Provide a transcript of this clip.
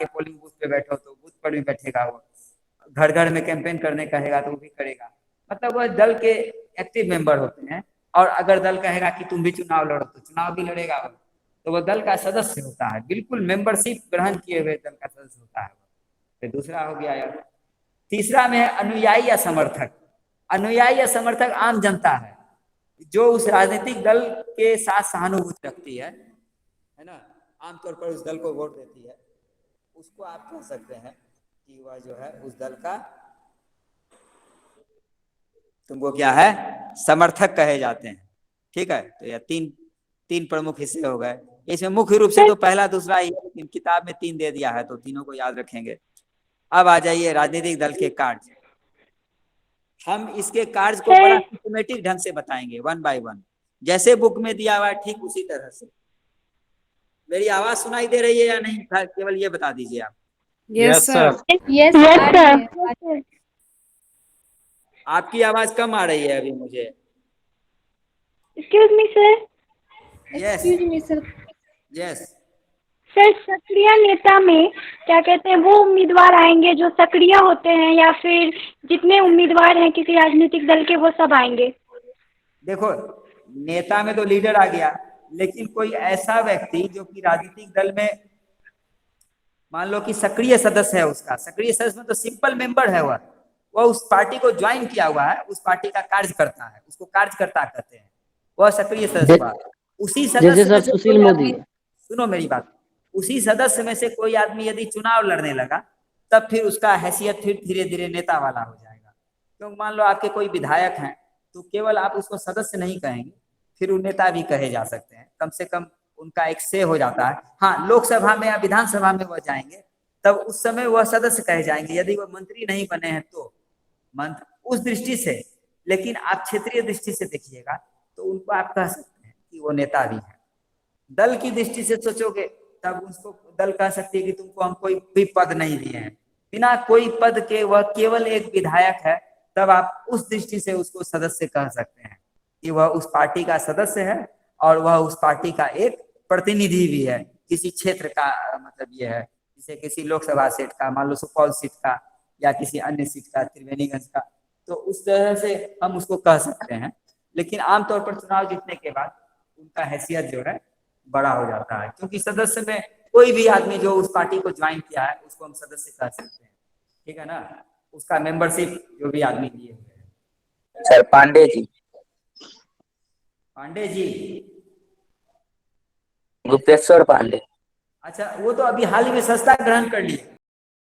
के polling booth पे बैठो तो बूथ पर भी बैठेगा वो, घर घर में कैंपेन करने कहेगा तो वो भी करेगा। मतलब वह दल के एक्टिव मेंबर होते हैं। और अगर दल कहेगा कि तुम भी चुनाव लड़ो तो चुनाव भी लड़ेगा वो। तो वह दल का सदस्य होता है, बिल्कुल मेंबरशिप ग्रहण किए हुए दल का सदस्य होता है। फिर दूसरा हो गया यार। तीसरा में है अनुयायी या समर्थक। अनुयायी या समर्थक आम जनता है, जो उस राजनीतिक दल के साथ सहानुभूति रखती है ना, आमतौर पर उस दल को वोट देती है। उसको आप कह सकते हैं कि वह जो है उस दल का, तुमको क्या है, समर्थक कहे जाते हैं। ठीक है, तो यह तीन तीन प्रमुख हिस्से हो गए। इसमें मुख्य रूप से तो पहला दूसरा ही है, लेकिन किताब में तीन दे दिया है तो तीनों को याद रखेंगे। अब आ जाइए राजनीतिक दल के कार्य। हम इसके कार्य को बड़ा सिस्टमेटिक ढंग से बताएंगे, वन बाय वन, जैसे बुक में दिया हुआ है ठीक उसी तरह से। मेरी आवाज सुनाई दे रही है या नहीं, केवल ये बता दीजिए आप। Yes sir. Yes sir. आपकी आवाज कम आ रही है अभी मुझे। Excuse me sir. Yes excuse me sir. Yes. Sir सक्रिय नेता में क्या कहते हैं, वो उम्मीदवार आएंगे जो सक्रिय होते हैं, या फिर जितने उम्मीदवार हैं किसी राजनीतिक दल के वो सब आएंगे? देखो, नेता में तो लीडर आ गया, लेकिन कोई ऐसा व्यक्ति जो कि राजनीतिक दल में मान लो कि सक्रिय सदस्य है, उसका सक्रिय सदस्य में तो सिंपल मेंबर है, वह उस पार्टी को ज्वाइन किया हुआ है, उस पार्टी का कार्य करता है, उसको कार्यकर्ता कहते हैं, वह सक्रिय सदस्य हुआ। उसी जैसे सदस्य में सर से सुशील कोई मोदी। आदमी, सुनो मेरी बात, उसी सदस्य में से कोई आदमी यदि चुनाव लड़ने लगा, तब फिर उसका हैसियत फिर धीरे धीरे नेता वाला हो जाएगा। क्योंकि मान लो आपके कोई विधायक हैं, तो केवल आप उसको सदस्य नहीं कहेंगे, फिर वो नेता भी कहे जा सकते हैं, कम से कम उनका एक से हो जाता है। हाँ, लोकसभा में या विधानसभा में वह जाएंगे, तब उस समय वह सदस्य कहे जाएंगे, यदि वह मंत्री नहीं बने हैं तो मंत्र उस दृष्टि से। लेकिन आप क्षेत्रीय दृष्टि से देखिएगा तो उनको आप कह सकते हैं कि वो नेता भी है। दल की दृष्टि से सोचोगे तब उसको दल कह सकती है कि तुमको हम कोई भी पद नहीं दिए हैं, बिना कोई पद के वह केवल एक विधायक है, तब आप उस दृष्टि से उसको सदस्य कह सकते हैं कि वह उस पार्टी का सदस्य है और वह उस पार्टी का एक प्रतिनिधि भी है, किसी क्षेत्र का। मतलब यह है जैसे किसी लोकसभा सीट का, मान लो सुपौल सीट का, या किसी अन्य सीट का, त्रिवेणीगंज का, तो उस तरह से हम उसको कह सकते हैं। लेकिन आमतौर पर चुनाव जीतने के बाद उनका हैसियत जो है बड़ा हो जाता है, क्योंकि सदस्य में कोई भी आदमी जो उस पार्टी को ज्वाइन किया है उसको हम सदस्य कह सकते हैं। ठीक है ना, उसका मेंबरशिप जो भी आदमी लिए हुए हैं। सर पांडे जी। पांडे जी, गुप्तेश्वर पांडे। अच्छा, वो तो अभी हाल ही में सत्ता ग्रहण कर लिए।